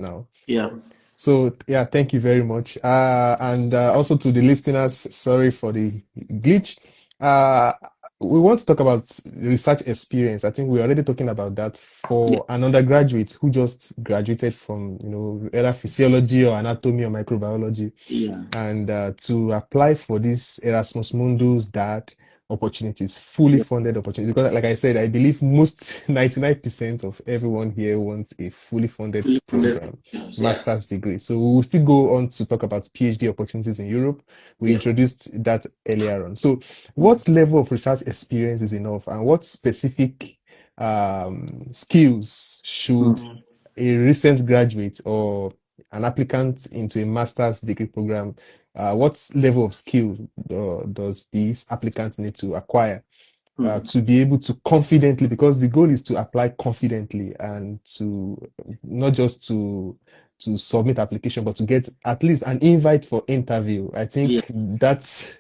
now. Yeah. So yeah, thank you very much. And also to the listeners, sorry for the glitch. Uh, we want to talk about research experience. I think we're already talking about that Yeah. for an undergraduate who just graduated from, either physiology or anatomy or microbiology, Yeah. and to apply for this Erasmus Mundus that opportunities, fully Yeah. funded opportunities. Because, like I said, I believe most 99% of everyone here wants a fully funded Fully funded program, programs. Yeah. master's degree. So we will still go on to talk about PhD opportunities in Europe. We Yeah. introduced that earlier on. So, Mm. what level of research experience is enough, and what specific skills should Mm. a recent graduate or an applicant into a master's degree program, what level of skill does these applicants need to acquire Mm. to be able to confidently, because the goal is to apply confidently and to not just to submit application, but to get at least an invite for interview. I Yeah. think that's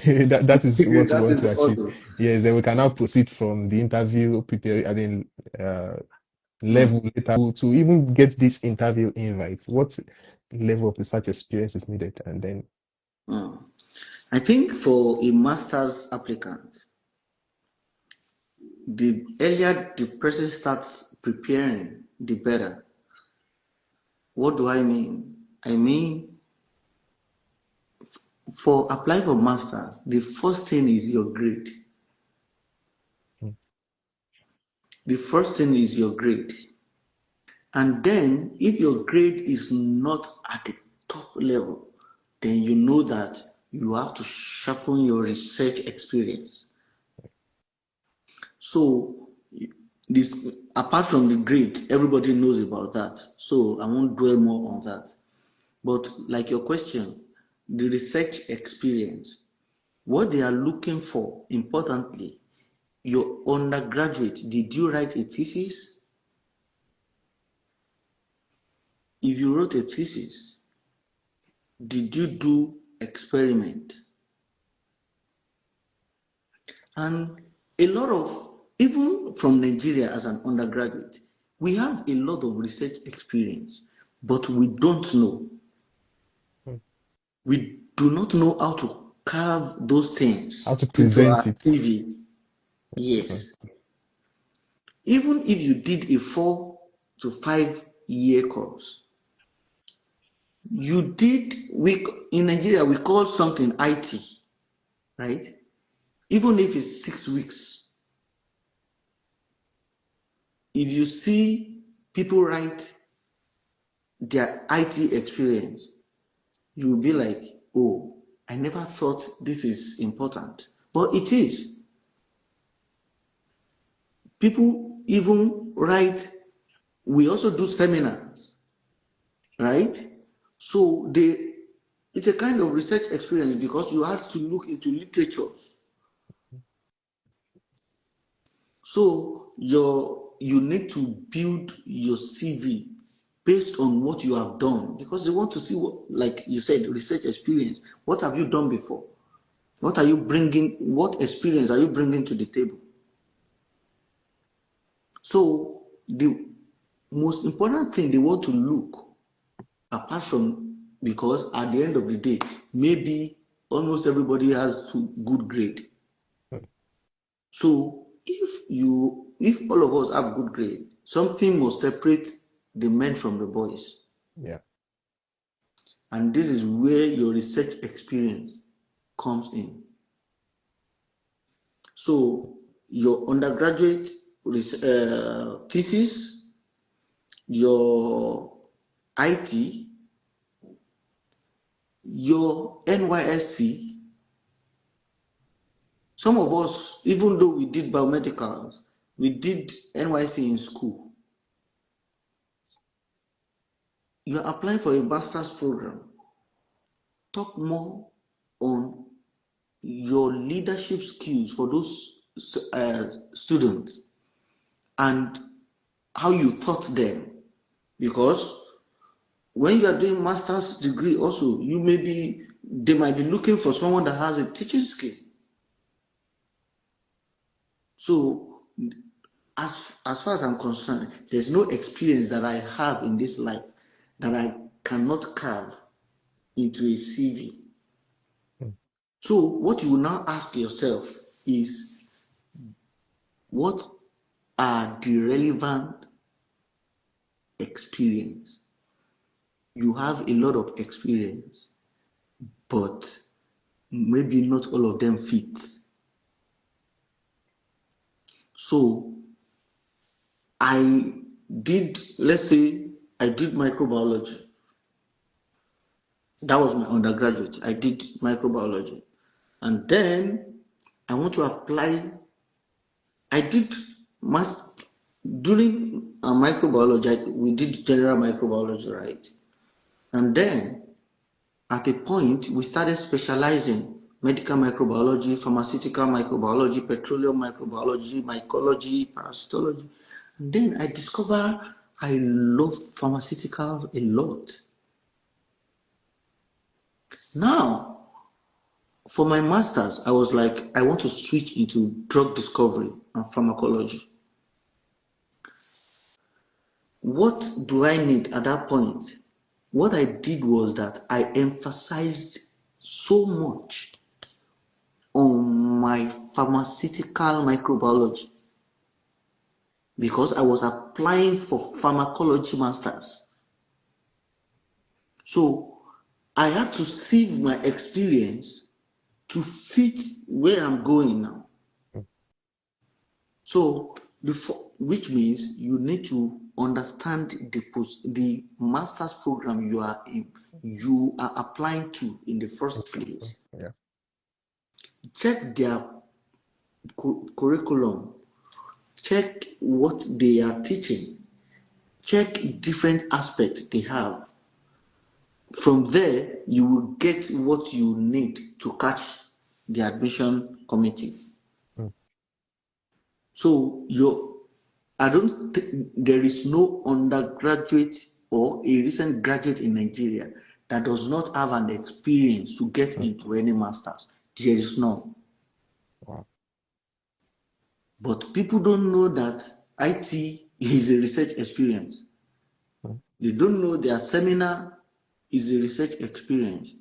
that is what we That want is to achieve. also. Yes, then we can now proceed from the interview prepare, I mean, Mm. level later to even get this interview invite. What level of research experience is needed? And then, Mm. I think for a master's applicant, the earlier the person starts preparing, the better. What do I mean? I mean, for apply for masters, the first thing is your grade. mm, The first thing is your grade. And then, if your grade is not at the top level, then you know that you have to sharpen your research experience. So, this apart from the grade, everybody knows about that. So, I won't dwell more on that. But, like your question, the research experience, what they are looking for, importantly, your undergraduate, did you write a thesis? If you wrote a thesis, did you do experiment? And a lot of, even from Nigeria as an undergraduate, we have a lot of research experience, but we don't know. mm. We do not know how to carve those How things to into present our it. CV. Mm, Yes. Even if you did a 4 to 5 year course, you did, in Nigeria, we call something IT, right? Even if it's 6 weeks, if you see people write their IT experience, you'll be like, oh, I never thought this is important. But it is. People even write, we also do seminars, right? So it's a kind of research experience because you have to look into literatures. So you need to build your CV based on what you have done because they want to see what, like you said, research experience. What have you done before? What are you bringing? What experience are you bringing to the table? So the most important thing they want to look, apart from, because at the end of the day, maybe almost everybody has good grade. mm. So if all of us have good grade, something must separate the men from the boys. Yeah. And this is where your research experience comes in. So your undergraduate thesis, your IT, your NYSC. Some of us, even though we did biomedicals, we did NYC in school. You're applying for a master's program. Talk more on your leadership skills for those students and how you taught them. Because when you are doing master's degree also, they might be looking for someone that has a teaching skill. So as far as I'm concerned, there's no experience that I have in this life that I cannot carve into a CV. So what you will now ask yourself is, what are the relevant experience? You have a lot of experience, but maybe not all of them fit. So let's say I did microbiology. That was my undergraduate. I did microbiology. And then I want to apply. I did during microbiology, we did general microbiology, right? And then at a point, we started specializing medical microbiology, pharmaceutical microbiology, petroleum microbiology, mycology, parasitology. And then I discovered I love pharmaceutical a lot. Now, for my master's, I was like, I want to switch into drug discovery and pharmacology. What do I need at that point? What I did was that I emphasized so much on my pharmaceutical microbiology because I was applying for pharmacology masters. So I had to sieve my experience to fit where I'm going now. So which means you need to understand the master's program you are applying to in the first place. Yeah. Check their curriculum, check what they are teaching, check different aspects they have. From there, you will get what you need to catch the admission committee. So I don't think there is no undergraduate or a recent graduate in Nigeria that does not have an experience to get into any masters. There is none. Wow. But people don't know that IT is a research experience. They don't know their seminar is a research experience.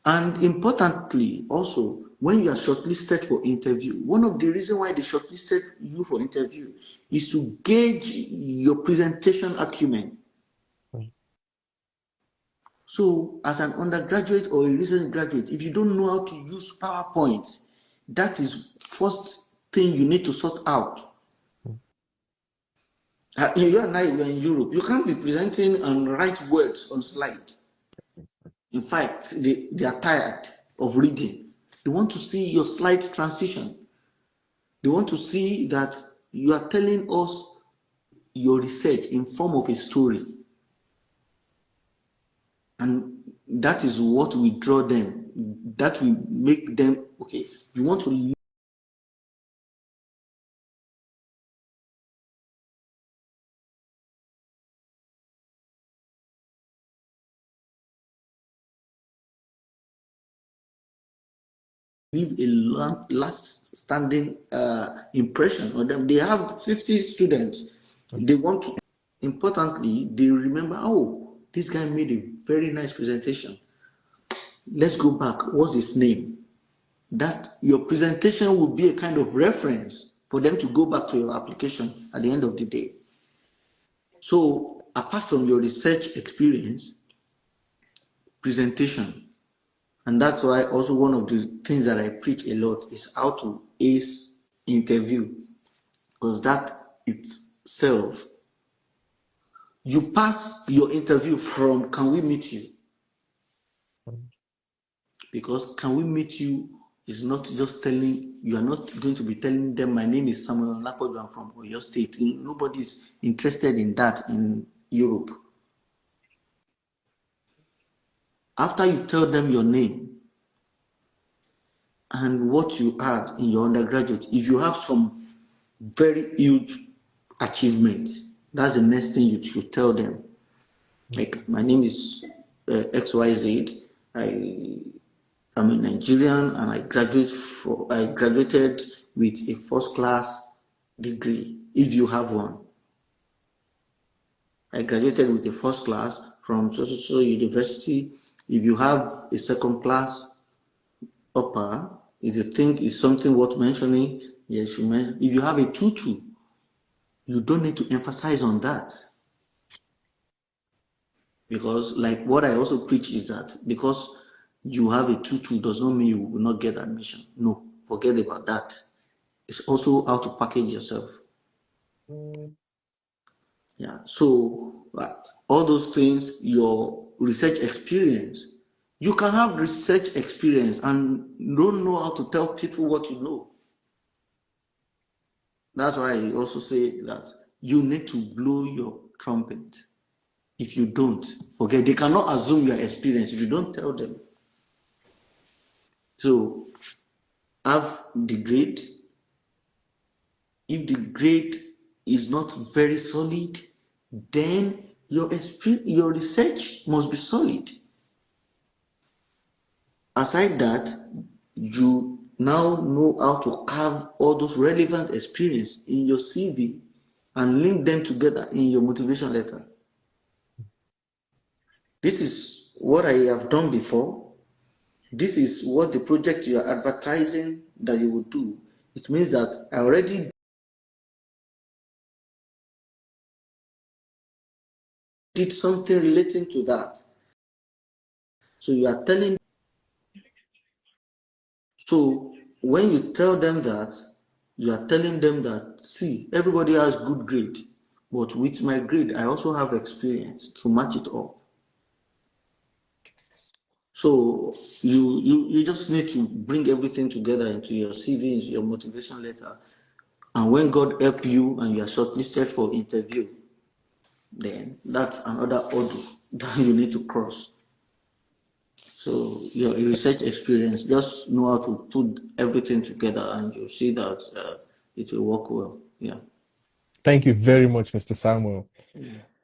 And importantly, also, when you are shortlisted for interview, one of the reasons why they shortlisted you for interview is to gauge your presentation acumen. So, as an undergraduate or a recent graduate, if you don't know how to use PowerPoint, that is first thing you need to sort out. You and I were in Europe. You can't be presenting and write words on slide. In fact, they are tired of reading. They want to see your slide transition. They want to see that you are telling us your research in form of a story. And that is what we draw them. That will make them, okay, you want to leave a last-standing impression on them. They have 50 students. They want to, importantly, they remember, oh, this guy made a very nice presentation. Let's go back. What's his name? That your presentation will be a kind of reference for them to go back to your application at the end of the day. So apart from your research experience, presentation. And that's why also one of the things that I preach a lot is how to ace interview. Because that itself, you pass your interview from can we meet you? Because can we meet you is not just telling, you are not going to be telling them, my name is Samuel Olapoju, I'm from Oyo State. Nobody's interested in that in Europe. After you tell them your name and what you had in your undergraduate, if you have some very huge achievements, that's the next thing you should tell them. Like, my name is XYZ. I'm a Nigerian and I graduated with a first class degree, if you have one. I graduated with a first class from so university. If you have a second class upper, if you think it's something worth mentioning, yes, you mention. If you have a 2-2, you don't need to emphasize on that. Because, like what I also preach is that because you have a 2-2 does not mean you will not get admission. No, forget about that. It's also how to package yourself. Yeah. So all those things, your research experience, you can have research experience and don't know how to tell people what you know. That's why I also say that you need to blow your trumpet. If you don't, forget. They cannot assume your experience if you don't tell them. So have the grade. If the grade is not very solid, then your research must be solid. Aside that, you now know how to carve all those relevant experience in your CV and link them together in your motivation letter. This is what I have done before. This is what the project you are advertising that you will do. It means that I already did something relating to that. So you are telling. So when you tell them that, you are telling them that, see, everybody has good grade, but with my grade, I also have experience to match it up. So you just need to bring everything together into your CV, into your motivation letter. And when God help you and you are shortlisted for interview, then that's another hurdle that you need to cross. So your research experience, just know how to put everything together and you'll see that it will work well. Yeah. Thank you very much, Mr. Samuel.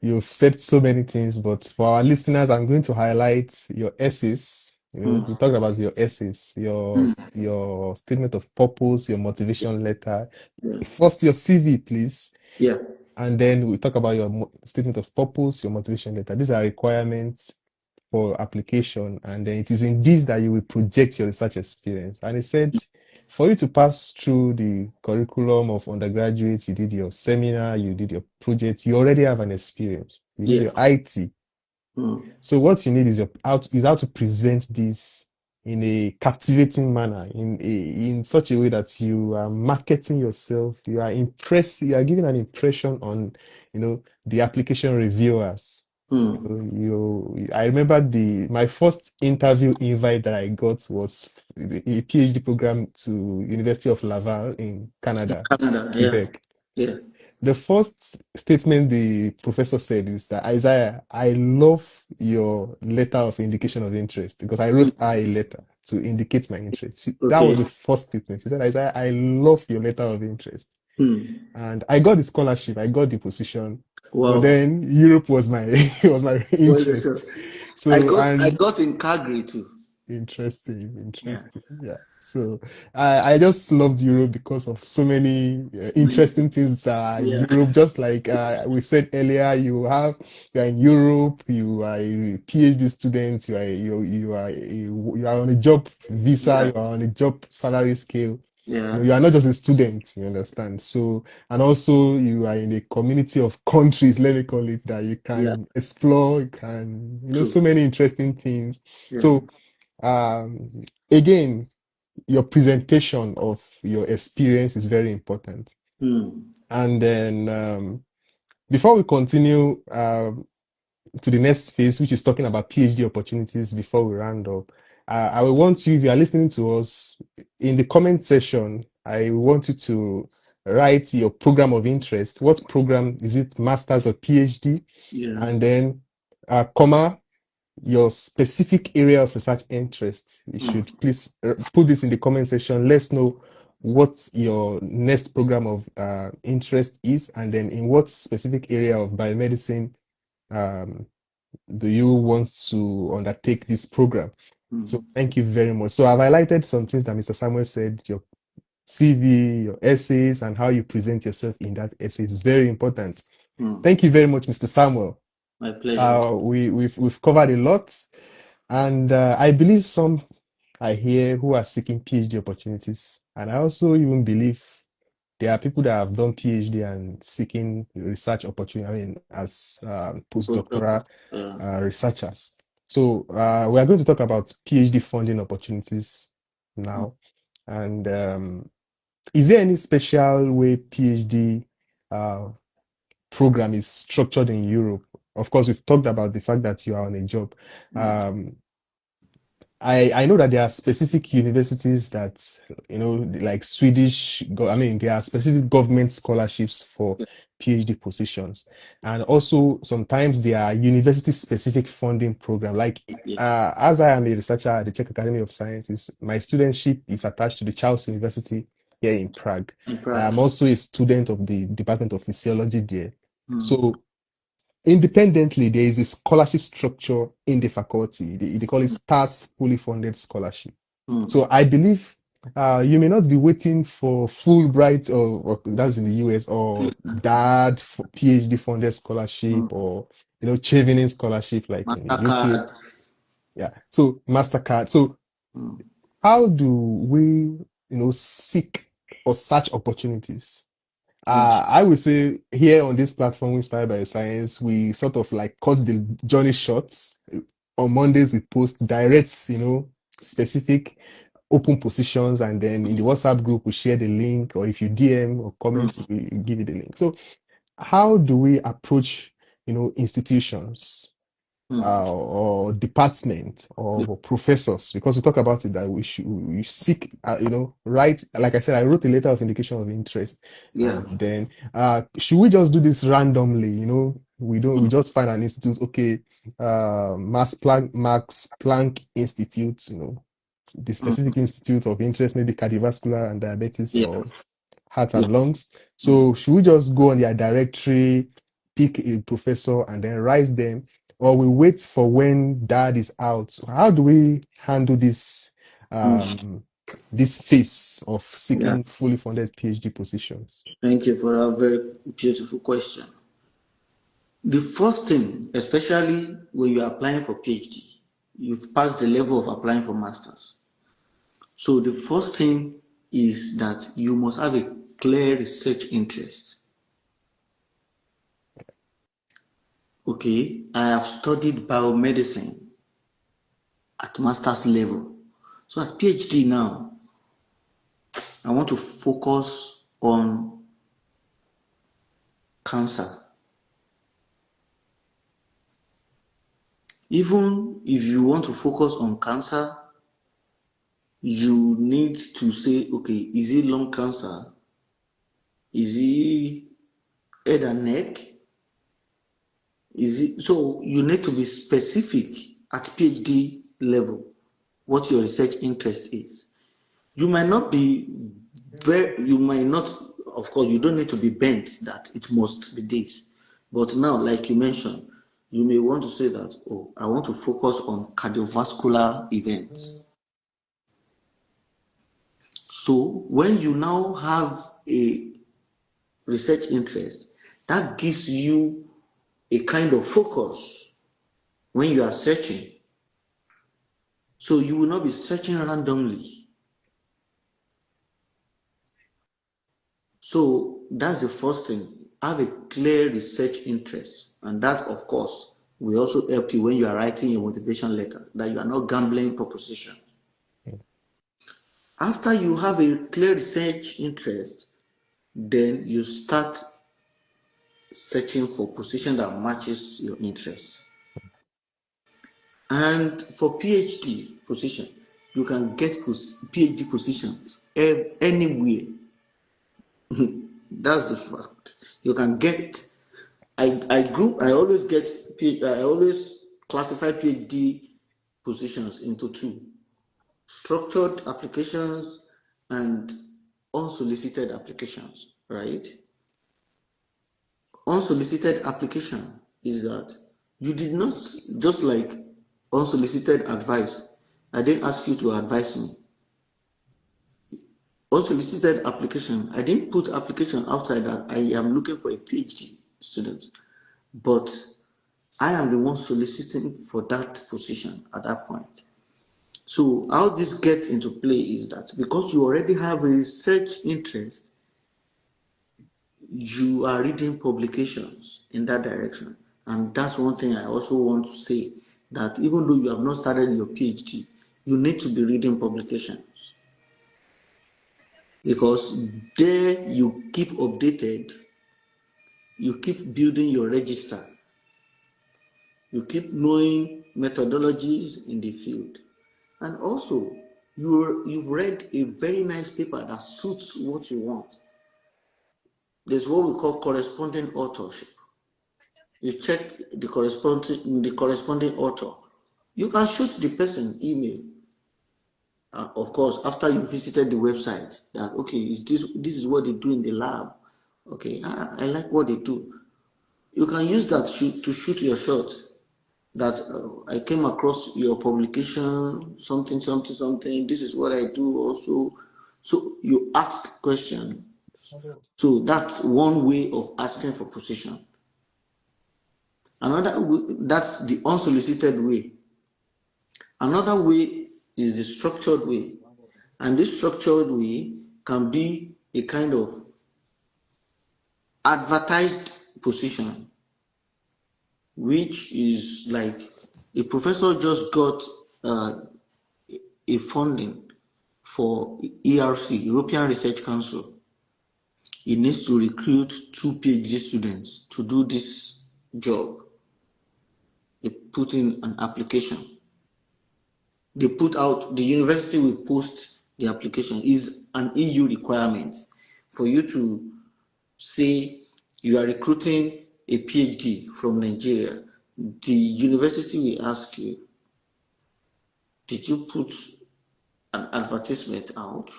You've said so many things, but for our listeners, I'm going to highlight your essays. We talked about your essays, your statement of purpose, your motivation letter. Yeah. First, your CV, please. Yeah. And then we talk about your statement of purpose, your motivation letter. These are requirements for application. And then it is in this that you will project your research experience. And it said, for you to pass through the curriculum of undergraduates, you did your seminar, you did your project, you already have an experience. You did Yeah. your IT. So what you need is how to present this in a captivating manner, in such a way that you are marketing yourself, you are giving an impression on, the application reviewers. I remember my first interview invite that I got was a PhD program to University of Laval in Canada, Canada. Yeah. Quebec. Yeah. The first statement the professor said is that, Isaiah, I love your letter of indication of interest, because I wrote a letter to indicate my interest. That was the Okay. first statement. She said, Isaiah, I love your letter of interest. And I got the scholarship, I got the position, but Wow. then Europe was my was my interest. So, I and got in Calgary too. interesting, Yeah. yeah. So I just loved Europe because of so many interesting things. Yeah. Europe, just like we've said earlier, you are in Europe, you are a PhD student, you are on a job visa, Yeah. you are on a job salary scale. Yeah. You are not just a student, you understand? So, and also you are in a community of countries, let me call it that, you Yeah. can explore, you can, so True. many interesting things. Yeah. So, again, your presentation of your experience is very important. And then, before we continue to the next phase, which is talking about PhD opportunities, before we round up, I will want you, if you are listening to us, in the comment section, I want you to write your program of interest. What program is it? Master's or PhD? Yeah. And then, comma, your specific area of research interest. You should please put this in the comment section. Let's know what your next program of interest is, and then in what specific area of biomedicine do you want to undertake this program. So thank you very much. So I've highlighted some things that Mr. Samuel said, your CV, your essays, and how you present yourself in that essay is very important. Thank you very much, Mr. Samuel. My pleasure. We've covered a lot, and I believe some are here who are seeking PhD opportunities, and I also even believe there are people that have done PhD and seeking research opportunity. I mean, as Postdoc. postdoctoral Yeah. researchers. So we are going to talk about PhD funding opportunities now, and is there any special way PhD uh, program is structured in Europe? Of course, we've talked about the fact that you are on a job. Mm. Um, I know that there are specific universities that, like I mean, there are specific government scholarships for Yeah. PhD positions. And also sometimes there are university specific funding program. Like, Yeah. as I am a researcher at the Czech Academy of Sciences, my studentship is attached to the Charles University here in Prague. In I Prague. am also a student of the Department of Physiology there. Mm. So independently, there is a scholarship structure in the faculty. They call it STARS fully funded scholarship. Mm. So I believe you may not be waiting for Fulbright or that's in the US or DAD PhD funded scholarship Mm. or Chevening scholarship like in the UK. Mastercard. Yeah. So MasterCard. So Mm. how do we seek or search opportunities? Mm. I would say here on this platform, Inspired by Science, we sort of like cut the journey short. On Mondays, we post direct, specific open positions, and then in the WhatsApp group, we share the link, or if you DM or comment, Mm. we give you the link. So, how do we approach, institutions? Mm. Or department Yeah. or professors, because we talk about it that we seek, right? Like I said, I wrote a letter of indication of interest, Yeah. and then should we just do this randomly? We Mm. just find an institute, okay, Max Planck Institute, the Mm. specific institute of interest, maybe cardiovascular and diabetes Yeah. or heart Yeah. and lungs. Mm. So should we just go on their directory, pick a professor, and then rise them, or we wait for when dad is out? So how do we handle Mm. this phase of Yeah. seeking fully funded PhD positions? Thank you for that very beautiful question. The first thing, especially when you are applying for PhD, you've passed the level of applying for masters. So the first thing is that you must have a clear research interest. Okay, I have studied biomedicine at master's level. So at PhD now, I want to focus on cancer. Even if you want to focus on cancer, you need to say, okay, is it lung cancer? Is it head and neck? Is it so you need to be specific at PhD level what your research interest is. You might not be you might not, of course, you don't need to be bent that it must be this. But now, like you mentioned, you may want to say that, oh, I want to focus on cardiovascular events. So when you now have a research interest, that gives you a kind of focus when you are searching. So you will not be searching randomly. So that's the first thing. Have a clear research interest. And that, of course, will also help you when you are writing a motivation letter, that you are not gambling for position. After you have a clear research interest, then you start searching for position that matches your interest. And for PhD position, you can get PhD positions anywhere. That's the fact. You can get. I always get. I always classify PhD positions into two: structured applications and unsolicited applications. Right? Unsolicited application is that you did not, just like unsolicited advice. I didn't ask you to advise me. Unsolicited application, I didn't put application outside that I am looking for a PhD student. But I am the one soliciting for that position at that point. So how this gets into play is that because you already have a research interest, you are reading publications in that direction. And that's one thing I also want to say, that even though you have not started your PhD, you need to be reading publications. Because there you keep updated, you keep building your register, you keep knowing methodologies in the field. And also, you've read a very nice paper that suits what you want. There's what we call corresponding authorship. You check the corresponding author. You can shoot the person email. Of course, after you visited the website, that okay, this is what they do in the lab. Okay, I like what they do. You can use that to shoot your shot. That I came across your publication, something. This is what I do also. So you ask question. So that's one way of asking for position. That's the unsolicited way. Another way is the structured way. And this structured way can be a kind of advertised position, which is like a professor just got a funding for ERC, European Research Council. He needs to recruit 2 PhD students to do this job. They put in an application. They put out, the university will post the application. Is an EU requirement for you to say you are recruiting a PhD from Nigeria. The university will ask you, did you put an advertisement out?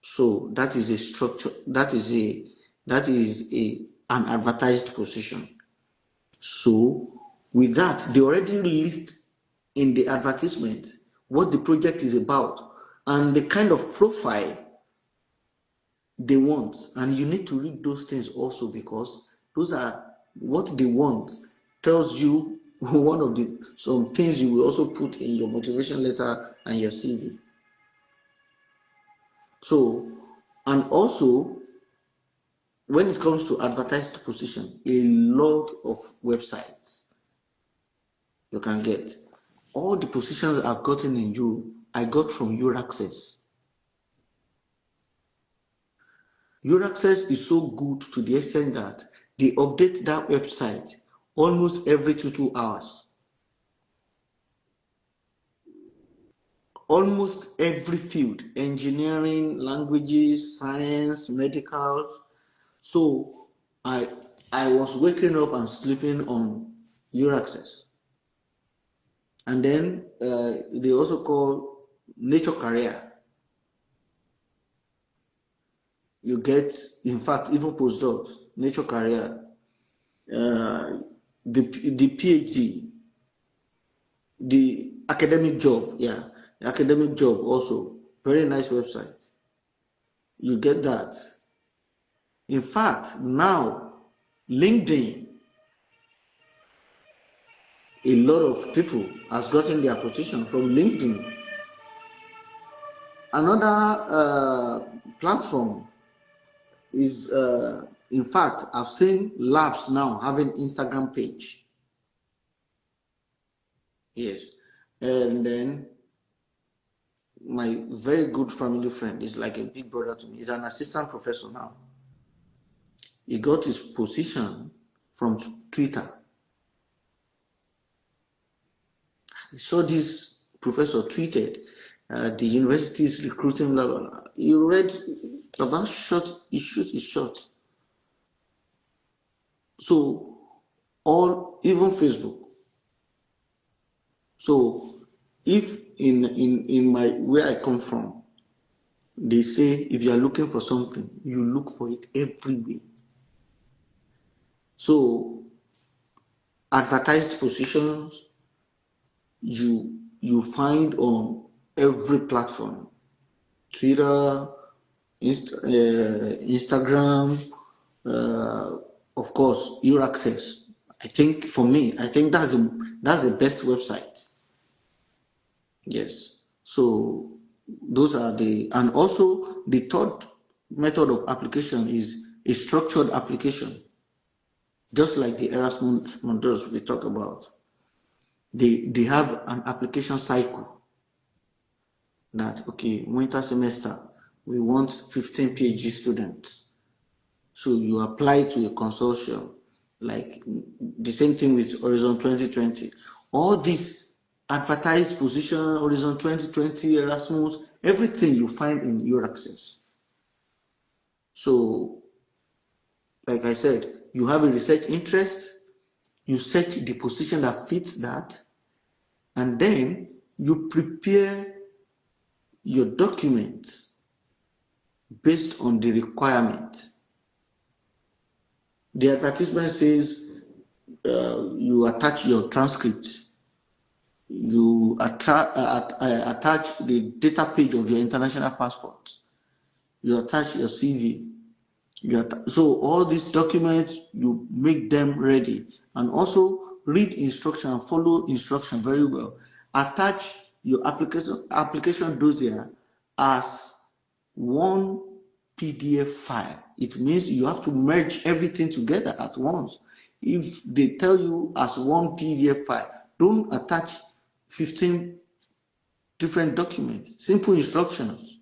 So that is a structure, that is an advertised position. So with that, they already list in the advertisement what the project is about and the kind of profile they want. And you need to read those things also, because those are what they want, tells you one of the some things you will also put in your motivation letter and your CV. So, and also when it comes to advertised position, a lot of websites you can get. All the positions I've gotten in Europe, I got from Euraccess. Euraccess is so good to the extent that they update that website almost every 2 hours. Almost every field, engineering, languages, science, medicals. So I was waking up and sleeping on Euraccess. And then they also call Nature Career. You get, in fact, even postdocs, Nature Career, the PhD, the academic job, the academic job also, very nice website. You get that. In fact, now, LinkedIn, a lot of people has gotten their position from LinkedIn. Another platform is, in fact, I've seen labs now having Instagram page. Yes. And then my very good family friend is like a big brother to me. He's an assistant professor now. He got his position from Twitter. I saw this professor tweeted, the university is recruiting, blah, blah, blah. He read about shot, he shoots his shot. So, even Facebook. So, if in my, where I come from, they say if you are looking for something, you look for it everywhere. So, advertised positions, you find on every platform, Twitter, Instagram, of course, your access. I think for me, I think that's the best website. Yes. So those are and also the third method of application is a structured application, just like the Erasmus Mundus we talk about. They have an application cycle that, okay, winter semester, we want 15 PhD students. So you apply to a consortium, like the same thing with Horizon 2020. All these advertised position, Horizon 2020, Erasmus, everything you find in your access. So, like I said, you have a research interest, you search the position that fits that, and then you prepare your documents based on the requirement. The advertisement says you attach your transcript, you attach the data page of your international passport, you attach your CV, so all these documents, you make them ready, and also read instruction and follow instruction very well. Attach your application dossier as one PDF file. It means you have to merge everything together at once. If they tell you as one PDF file, don't attach 15 different documents, simple instructions.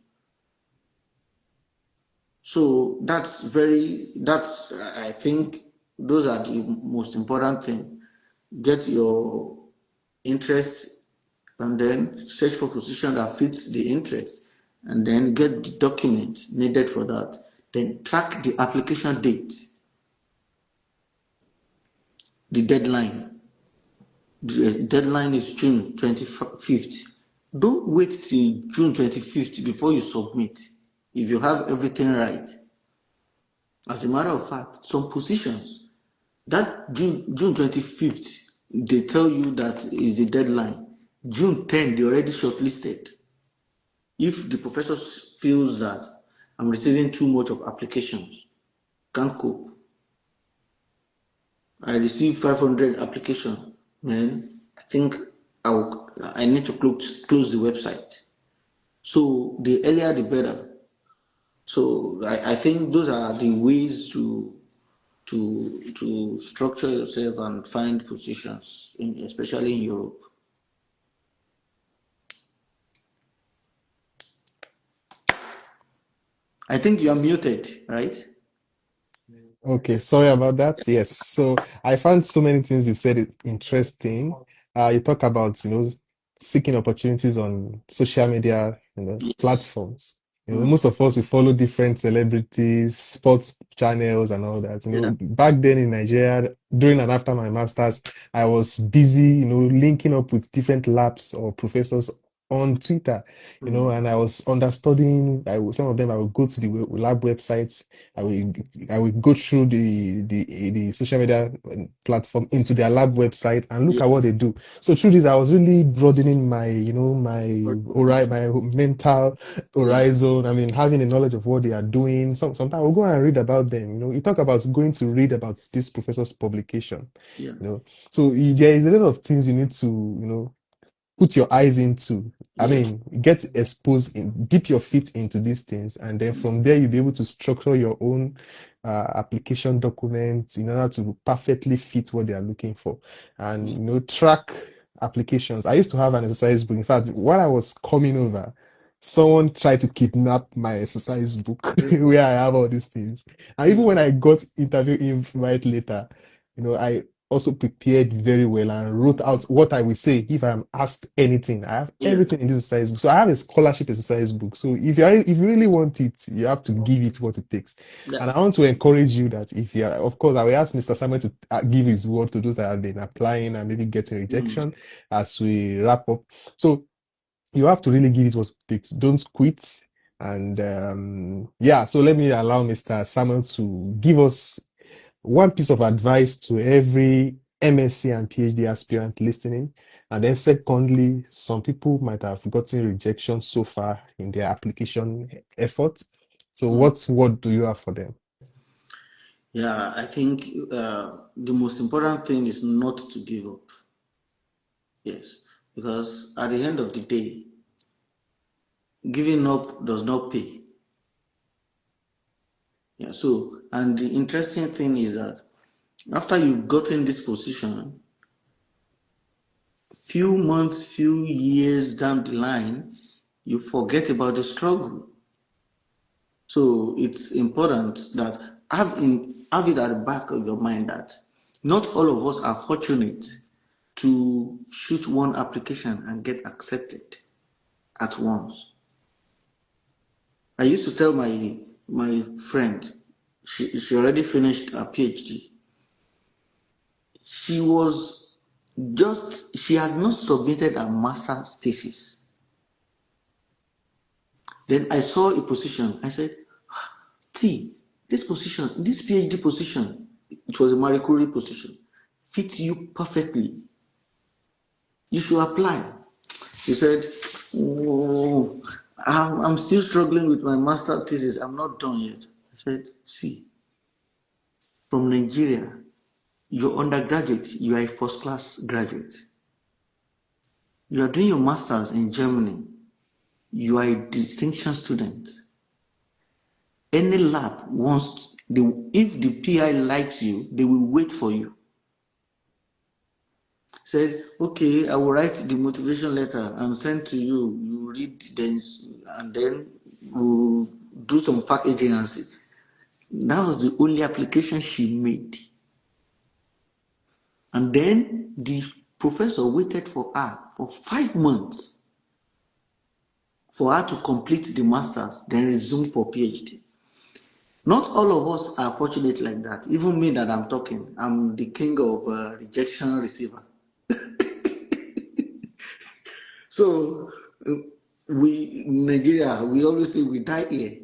So that's I think those are the most important thing. Get your interest and then search for position that fits the interest, and then get the documents needed for that. Then track the application date, the deadline. The deadline is June 25th. Don't wait till June 25th before you submit if you have everything right. As a matter of fact, some positions, that June 25th, they tell you that is the deadline. June 10, they already shortlisted. If the professor feels that I'm receiving too much of applications, can't cope. I received 500 applications, man. I think I need to close the website. So the earlier the better. So I think those are the ways to structure yourself and find positions, especially in Europe. I think you are muted, right? Okay, sorry about that. Yes. So I found so many things you've said interesting. You talk about, seeking opportunities on social media, Yes. platforms. Mm. Most of us we follow different celebrities, sports channels and all that. Yeah. Back then in Nigeria, during and after my master's, I was busy, linking up with different labs or professors on Twitter, Mm. and I was understudying. Some of them I would go to the lab websites. I will I will go through the social media platform into their lab website and look Yeah. at what they do. So through this, I was really broadening my mental Yeah. horizon. I mean, having a knowledge of what they are doing. Sometimes I'll go and read about them. You talk about going to read about this professor's publication. Yeah. So there is a lot of things you need to put your eyes into. I Yeah. mean, get exposed dip your feet into these things, and then from there you'll be able to structure your own application documents in order to perfectly fit what they are looking for, and track applications. I used to have an exercise book. In fact, while I was coming over, someone tried to kidnap my exercise book where I have all these things. And even when Mm. I got interview invite later, I also prepared very well and wrote out what I will say if I'm asked anything. I have Yeah. everything in this exercise book. So I have a scholarship exercise book. So if you really want it, you have to give it what it takes. Yeah. And I want to encourage you that if you are, of course, I will ask Mr. Samuel to give his word to those that have been applying and maybe getting Mm. rejection as we wrap up. So you have to really give it what it takes. Don't quit. And yeah, so let me allow Mr. Samuel to give us one piece of advice to every MSc and PhD aspirant listening. And then secondly, some people might have gotten rejection so far in their application efforts. So Mm. what do you have for them? Yeah, I think the most important thing is not to give up. Yes, because at the end of the day, giving up does not pay. Yeah, so, and the interesting thing is that after you've gotten this position, few months, few years down the line, you forget about the struggle. So it's important that have it at the back of your mind that not all of us are fortunate to shoot one application and get accepted at once. I used to tell my friend, she already finished her PhD. She was she had not submitted her master's thesis. Then I saw a position. I said, see, this position, this PhD position, it was a Marie Curie position, fits you perfectly. You should apply. She said, oh, I'm still struggling with my master thesis. I'm not done yet. I said, see, from Nigeria, you're undergraduate, you are a first class graduate. You are doing your master's in Germany, you are a distinction student. Any lab wants, if the PI likes you, they will wait for you. Said, okay, I will write the motivation letter and send to you. You read then, and then we'll do some packaging and see. That was the only application she made. And then the professor waited for her for 5 months for her to complete the master's, then resume for PhD. Not all of us are fortunate like that. Even me that I'm talking, I'm the king of rejection receiver. So we in Nigeria, we always say we die here.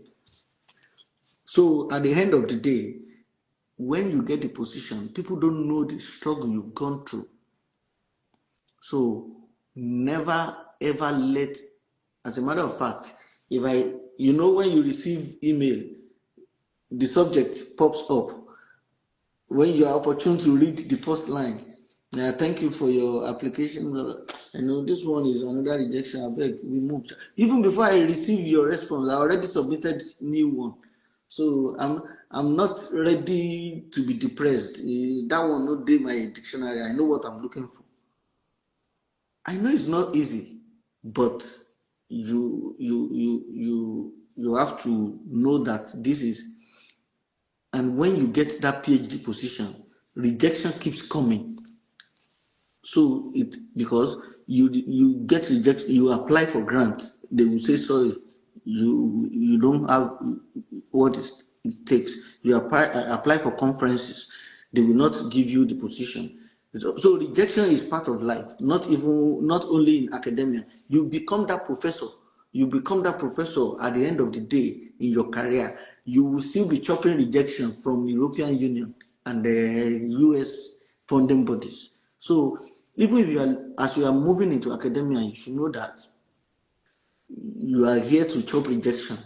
So at the end of the day, when you get the position, people don't know the struggle you've gone through. So never ever let, as a matter of fact, when you receive email, the subject pops up. When you are opportune to read the first line, thank you for your application. I know this one is another rejection. I beg, we moved. Even before I receive your response, I already submitted new one. So I'm not ready to be depressed. That one not day my dictionary. I know what I'm looking for. I know it's not easy, but you have to know that this is, and when you get that PhD position, rejection keeps coming. So it, because you get rejected, you apply for grant, they will say sorry, you don't have what it takes. You apply for conferences, they will not give you the position. So rejection is part of life, not only in academia. You become that professor. You become that professor at the end of the day in your career. You will still be chopping rejection from European Union and the US funding bodies. So even if as you are moving into academia, you should know that you are here to chop rejection.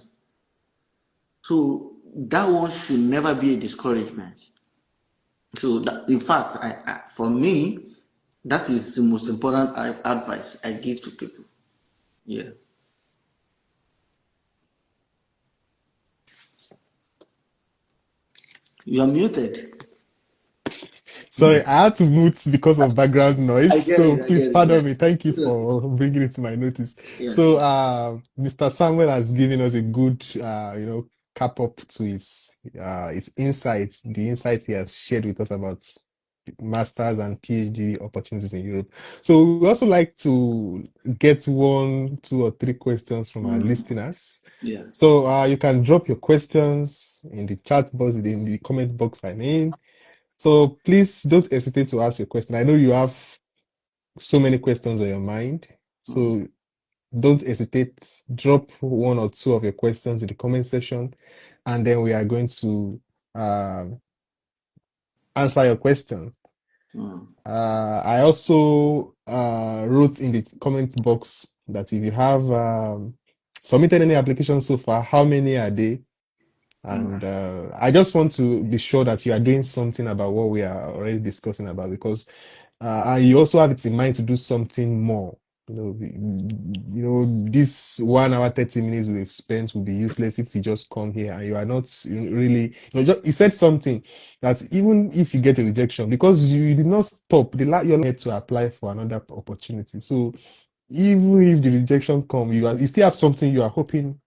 So that one should never be a discouragement. So in fact, for me, that is the most important advice I give to people. Yeah. You are muted. Sorry, I had to mute because of background I noise. get So it. I please get it. Yeah. pardon me. Thank you Yeah. for bringing it to my notice. Yeah. So, Mr. Samuel has given us a good, cap up to his insights, the insights he has shared with us about masters and PhD opportunities in Europe. So we also like to get one, two, or three questions from our listeners. Yeah. So you can drop your questions in the chat box, in the comment box, I mean. So please don't hesitate to ask your question. I know you have so many questions on your mind. Mm, So don't hesitate. Drop one or two of your questions in the comment section, and then we are going to answer your questions. mm, I also wrote in the comment box that if you have submitted any applications so far, how many are they? And I just want to be sure that you are doing something about what we are already discussing about, because and you also have it in mind to do something more. This 1 hour, 30 minutes we've spent will be useless if you just come here and you are not really, he said something that even if you get a rejection, because you did not stop, you're not to apply for another opportunity. So even if the rejection come, you still have something you are hoping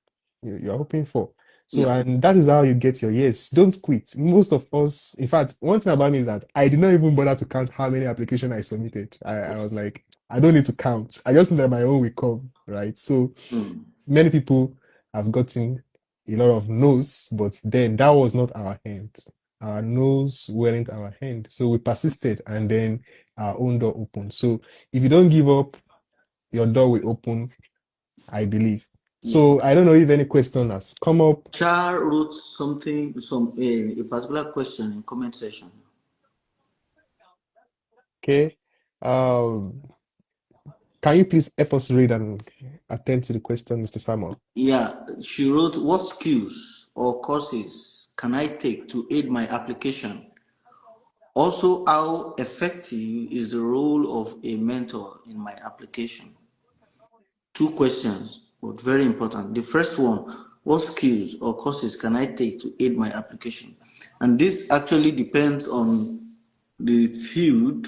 for. So, Yeah. and that is how you get your yes. Don't quit. Most of us, in fact, one thing about me is that I did not even bother to count how many applications I submitted. I was like, I don't need to count. I just know that my own will come, right? So Mm. many people have gotten a lot of no's, but then that was not our hand. Our no's weren't our hand. So we persisted, and then our own door opened. So if you don't give up, your door will open, I believe. Yeah. So I don't know if any question has come up. Char wrote something, a particular question in comment section. Okay. Um, can you please help us read and attend to the question, Mr. Samuel? Yeah, she wrote, what skills or courses can I take to aid my application? Also, how effective is the role of a mentor in my application? Two questions, but very important. The first one, what skills or courses can I take to aid my application? And this actually depends on the field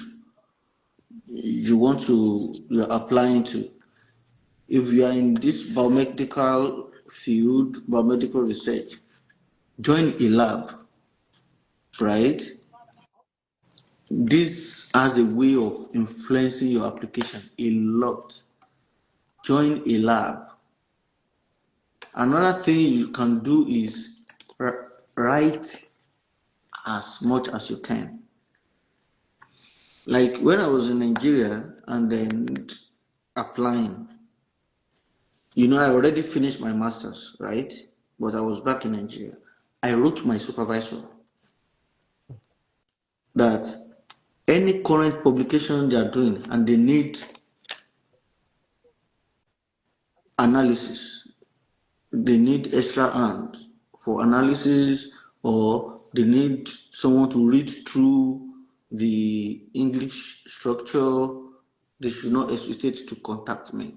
you're applying to. If you are in this biomedical field, biomedical research, join a lab, right? This has a way of influencing your application a lot. Join a lab. Another thing you can do is write as much as you can. Like when I was in Nigeria and then applying, I already finished my master's, right? But I was back in Nigeria. I wrote my supervisor that any current publication they are doing and they need analysis, they need extra hands for analysis, or they need someone to read through the English structure, they should not hesitate to contact me.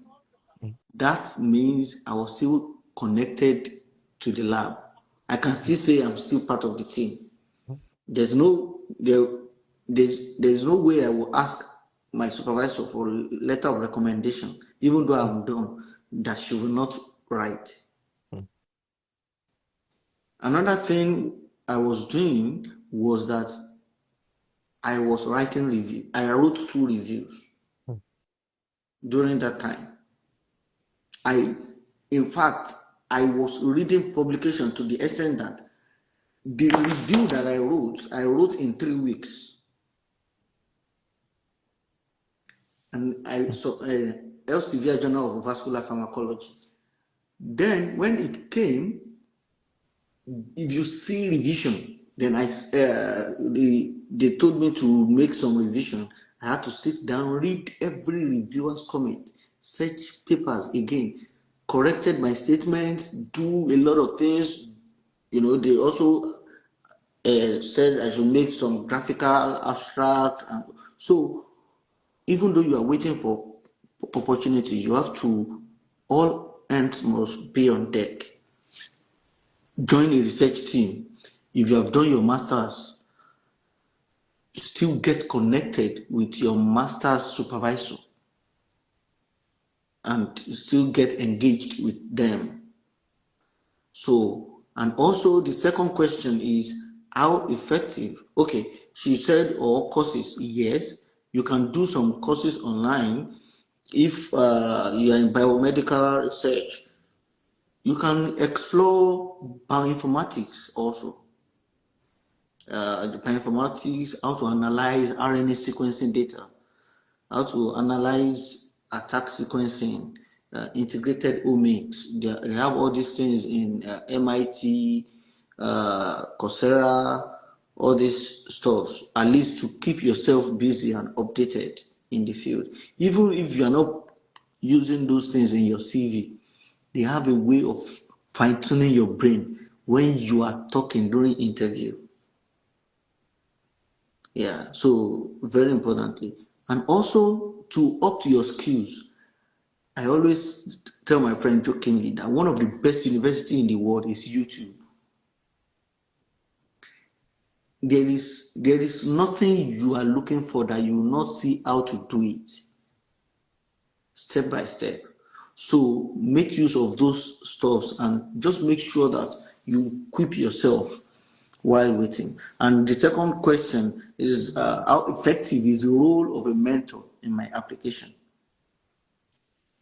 That means I was still connected to the lab. I can still say I'm still part of the team. There's no there, there's no way I will ask my supervisor for a letter of recommendation, even though I'm done, that she will not write. Another thing I was doing was that I was writing review. I wrote 2 reviews during that time. In fact, I was reading publication to the extent that the review that I wrote in 3 weeks. And I saw Elsevier Journal of Vascular Pharmacology. Then when it came, if you see revision, then they told me to make some revision. I had to sit down, read every reviewer's comment, search papers again, corrected my statements, do a lot of things. They also said I should make some graphical abstract. And so even though you are waiting for opportunity, you have to, all hands must be on deck. Join a research team. If you have done your master's, still get connected with your master's supervisor and still get engaged with them. So, and also the second question is how effective. Okay, she said all courses. Yes, you can do some courses online. If you are in biomedical research, you can explore bioinformatics also. The bioinformatics, how to analyze RNA sequencing data, how to analyze attack sequencing, integrated omics. They have all these things in MIT, Coursera, all this stuff, at least to keep yourself busy and updated in the field. Even if you are not using those things in your CV, they have a way of fine-tuning your brain when you are talking during interview. Yeah, so very importantly. And also to up to your skills. I always tell my friend jokingly that one of the best universities in the world is YouTube. There is nothing you are looking for that you will not see how to do it step by step. So make use of those stuffs and just make sure that you equip yourself while waiting. And the second question is how effective is the role of a mentor in my application?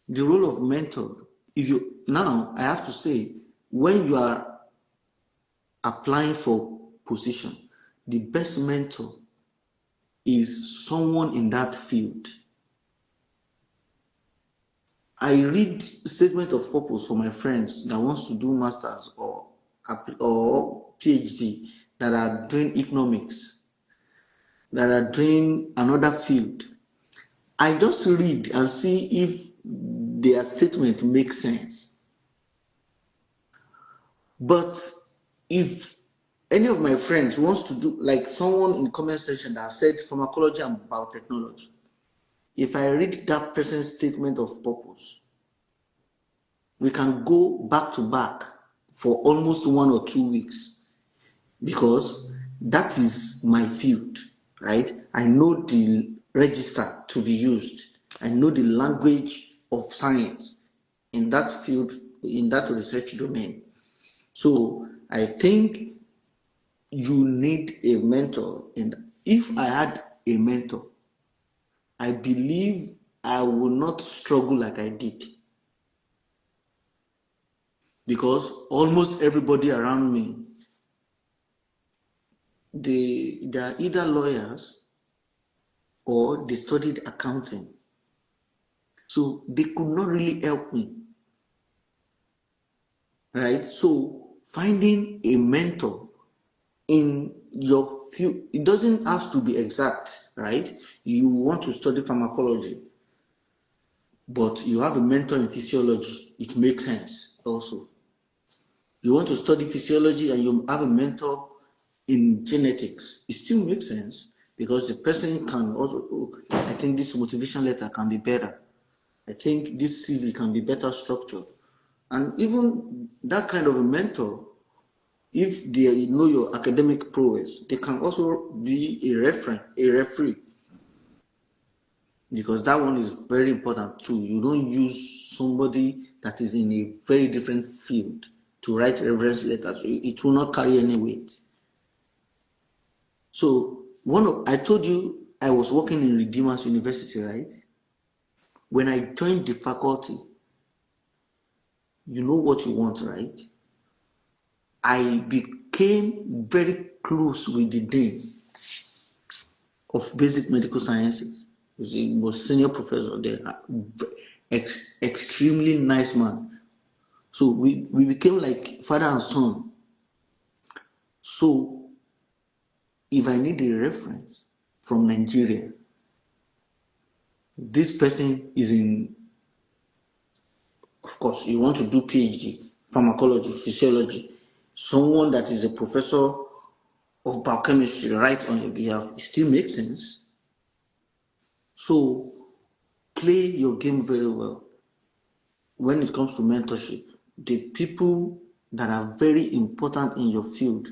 The role of mentor, if you now I have to say, when you are applying for position, the best mentor is someone in that field. I read statement of purpose for my friends that wants to do masters or PhD that are doing economics, that are doing another field. I just read and see if their statement makes sense. But if any of my friends wants to do, like someone in the comment section that said pharmacology and biotechnology, if I read that person's statement of purpose, we can go back to back for almost 1 or 2 weeks because that is my field, right? I know the register to be used. I know the language of science in that field, in that research domain. So I think you need a mentor. And if I had a mentor, I believe I would not struggle like I did because almost everybody around me, they are either lawyers or they studied accounting. So they could not really help me, right? So finding a mentor in your field, it doesn't have to be exact, right? You want to study pharmacology, but you have a mentor in physiology, it makes sense also. You want to study physiology and you have a mentor in genetics, it still makes sense because the person can also, oh, I think this motivation letter can be better. I think this CV can be better structured. And even that kind of a mentor, if they know your academic prowess, they can also be a referee, because that one is very important too. You don't use somebody that is in a very different field to write reference letters. It will not carry any weight. So I told you I was working in Redeemers University, right? When I joined the faculty, you know what you want, right? I became very close with the dean of basic medical sciences. He was senior professor there, extremely nice man. So we became like father and son. So if I need a reference from Nigeria, this person is in, of course, you want to do PhD, pharmacology, physiology, someone that is a professor of biochemistry right on your behalf, it still makes sense. So play your game very well when it comes to mentorship. The people that are very important in your field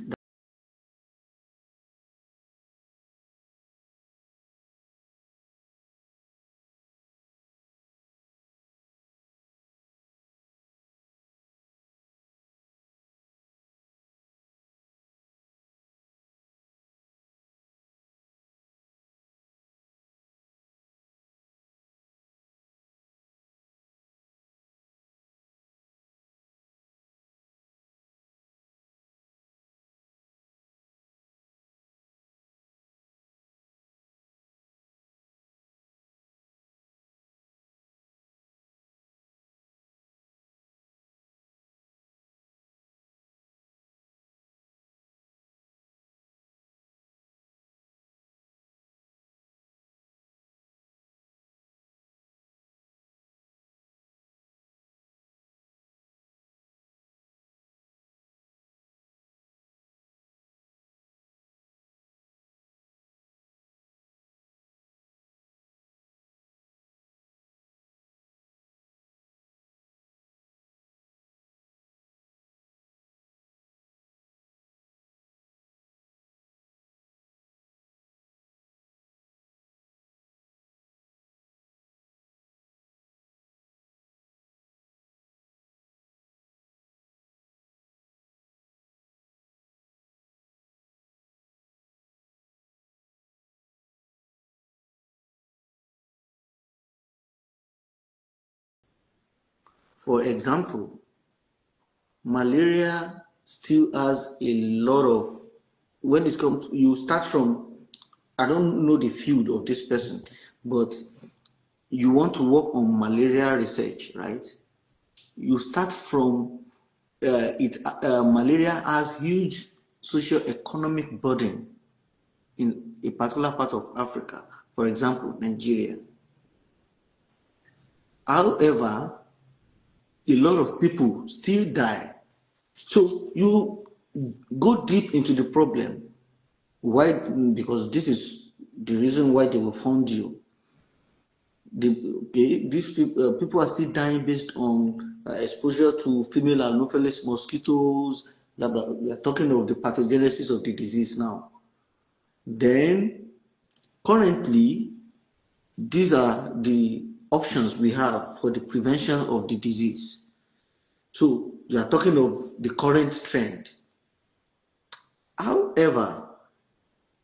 For example, malaria still has a lot of, when it comes, you start from, I don't know the field of this person, but you want to work on malaria research, right? You start from malaria has huge socio-economic burden in a particular part of Africa, for example, Nigeria. However, a lot of people still die. So you go deep into the problem. Why? Because this is the reason why they will fund you. These people are still dying based on exposure to female anopheles mosquitoes. Blah, blah. We are talking of the pathogenesis of the disease now. Then, currently, these are the options we have for the prevention of the disease. So, we are talking of the current trend. However,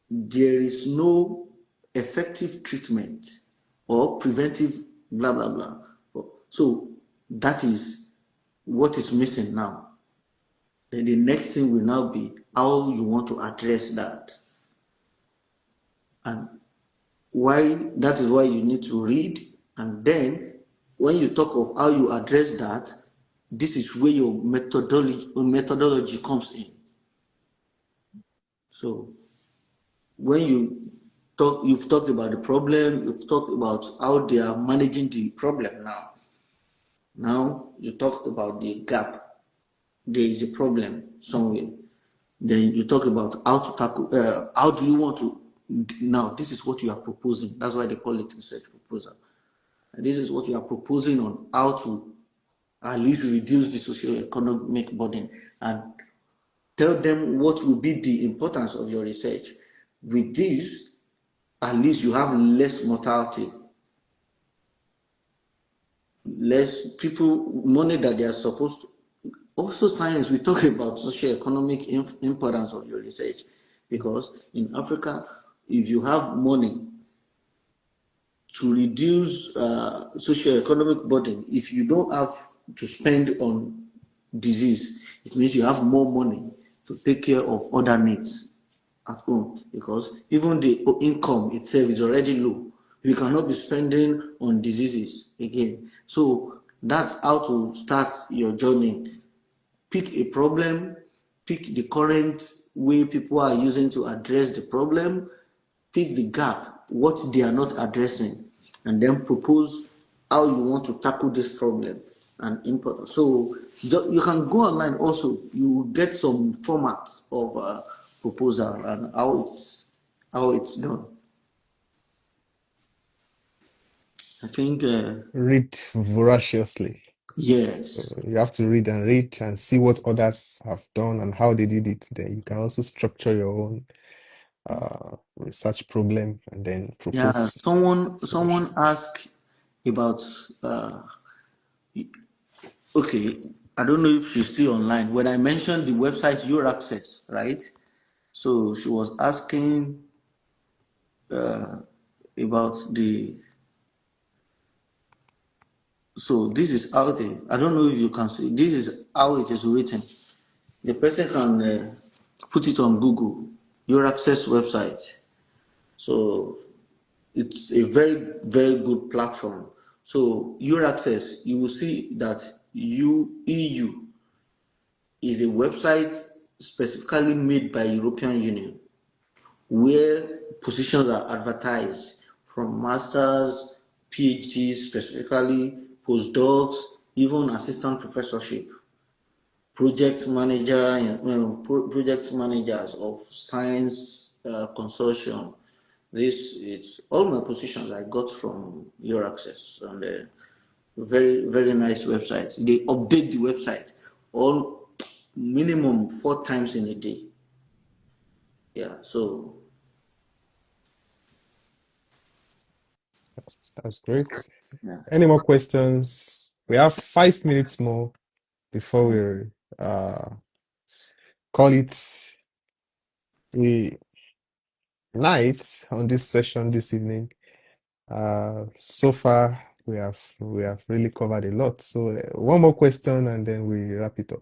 there is no effective treatment or preventive blah blah blah. So that is what is missing now. Then the next thing will now be how you want to address that. And why that is why you need to read. And then when you talk of how you address that, this is where your methodology comes in. So when you've talked about the problem, you've talked about how they are managing the problem now. Now you talk about the gap. There is a problem somewhere. Then you talk about how to tackle, how do you want to, now this is what you are proposing. That's why they call it research proposal. And this is what you are proposing on how to at least reduce the socio-economic burden, and tell them what will be the importance of your research. With this, at least you have less mortality, less people, money that they are supposed to. Also, science, we talk about socio-economic importance of your research, because in Africa, if you have money to reduce socio-economic burden, if you don't have to spend on disease, it means you have more money to take care of other needs at home, because even the income itself is already low. You cannot be spending on diseases again. So that's how to start your journey. Pick a problem, pick the current way people are using to address the problem, pick the gap, what they are not addressing, and then propose how you want to tackle this problem and import. So you can go online also, you will get some formats of proposal and how it's done. I think Read voraciously. yes. You have to read and see what others have done and how they did it. Then you can also structure your own research problem and then Yeah, propose someone solution. asked about okay, I don't know if she's still online. When I mentioned the website your access, right? So she was asking about the, so this is how the, I don't know if you can see, this is how it is written. The person can put it on Google, your access website. So it's a very, very good platform. So your access, you will see that EU is a website specifically made by European Union, where positions are advertised from masters, PhDs, specifically postdocs, even assistant professorship, project managers of science consortium. This it's all my positions I got from your access, and very very nice website. They update the website all minimum 4 times in a day. Yeah, so That's great. yeah. Any more questions? We have 5 minutes more before we call it a night on this session this evening. So far, we have really covered a lot. So one more question and then we wrap it up.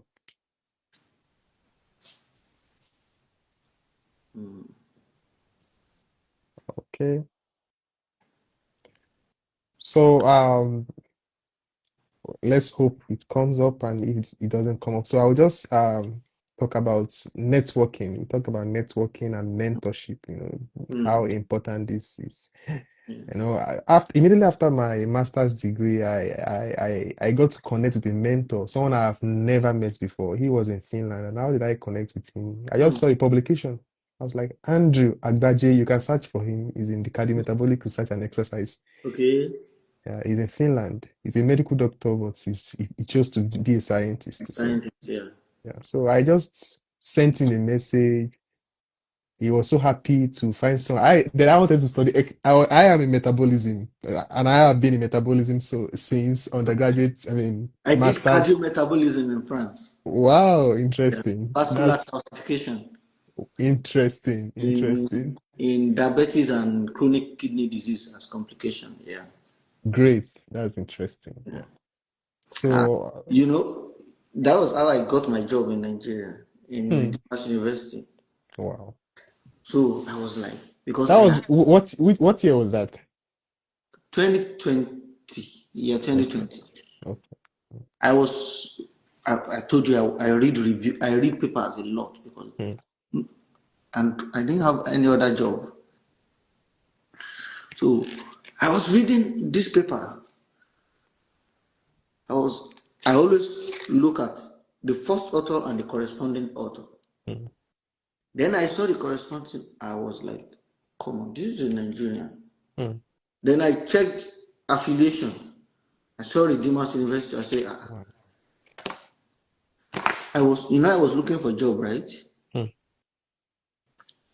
Okay. So let's hope it comes up, and if it doesn't come up, so I'll just talk about networking. We talk about networking and mentorship, how important this is. Immediately after my master's degree, I got to connect with a mentor, someone I've never met before. He was in Finland, and how did I connect with him? I just saw a publication. I was like, Andrew Agbaje, you can search for him. He's in the cardiometabolic research and exercise. Okay. Yeah, he's in Finland. He's a medical doctor, but he chose to be a scientist. So Scientist, yeah. yeah, so I just sent him a message. He was so happy to find some. I wanted to study. I am in metabolism, and I have been in metabolism so since undergraduate. I mean, I did masters. cardiometabolism in France. Wow, Yeah. interesting. Vascular That's calcification interesting. Interesting. in diabetes and chronic kidney disease as complication. Yeah. Great. That's interesting. Yeah. Yeah. So, That was how I got my job in Nigeria in hmm, Redeemers University. wow. So I was like, because That I was had what year was that? 2020, yeah, Okay. 2020. Okay. I told you I read papers a lot because, Hmm. and I didn't have any other job. So I was reading this paper. I always look at the first author and the corresponding author. Hmm. Then I saw the corresponding. I was like, come on, this is a Nigerian. Hmm. Then I checked affiliation. I saw Redeemers University. I said, Wow. I was looking for a job, right? Hmm.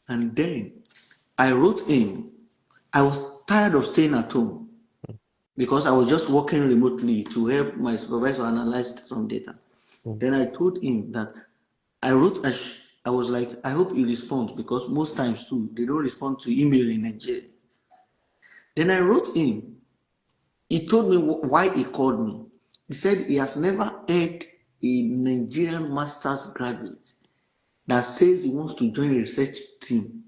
And then I wrote in. I was tired of staying at home because I was just working remotely to help my supervisor analyze some data. Hmm. Then I told him that I was like, I hope he responds because most times too, they don't respond to email in Nigeria. Then I wrote him. He told me why he called me. He said he has never heard a Nigerian master's graduate that says he wants to join a research team.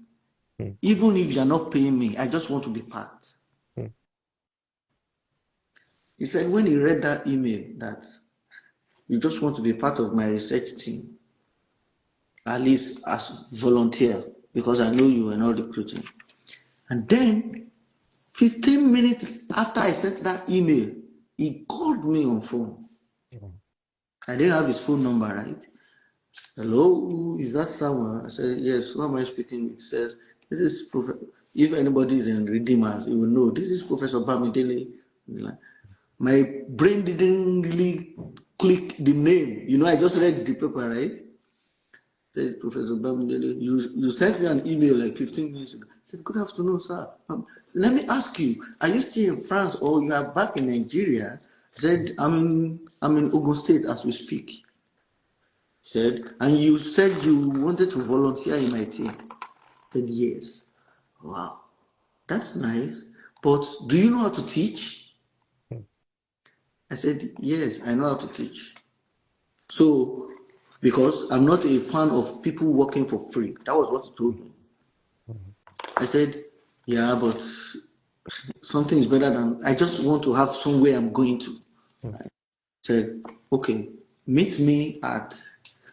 Hmm. Even if you're not paying me, I just want to be part. Hmm. He said when he read that email that you just want to be part of my research team, at least as volunteer, because I know you were not recruiting. And then 15 minutes after I sent that email, he called me on phone. I didn't have his phone number, right? Hello, is that Samuel? I said, yes, who am I speaking with? He says, this is if anybody is in Redeemers, you will know. This is Professor Bamidele. My brain didn't really click the name. I just read the paper, right? Said Professor Bamidele, you sent me an email like 15 minutes ago. I said, good afternoon, sir. Let me ask you, are you still in France or you are back in Nigeria? I said, I'm in Ogun State as we speak. He said, and you said you wanted to volunteer in my team. I said, yes. Wow, that's nice. But do you know how to teach? I said, yes, I know how to teach. So, because I'm not a fan of people working for free. That was what he told me. I said, yeah, but something is better than, I just want to have somewhere I'm going to. I said, okay, meet me at,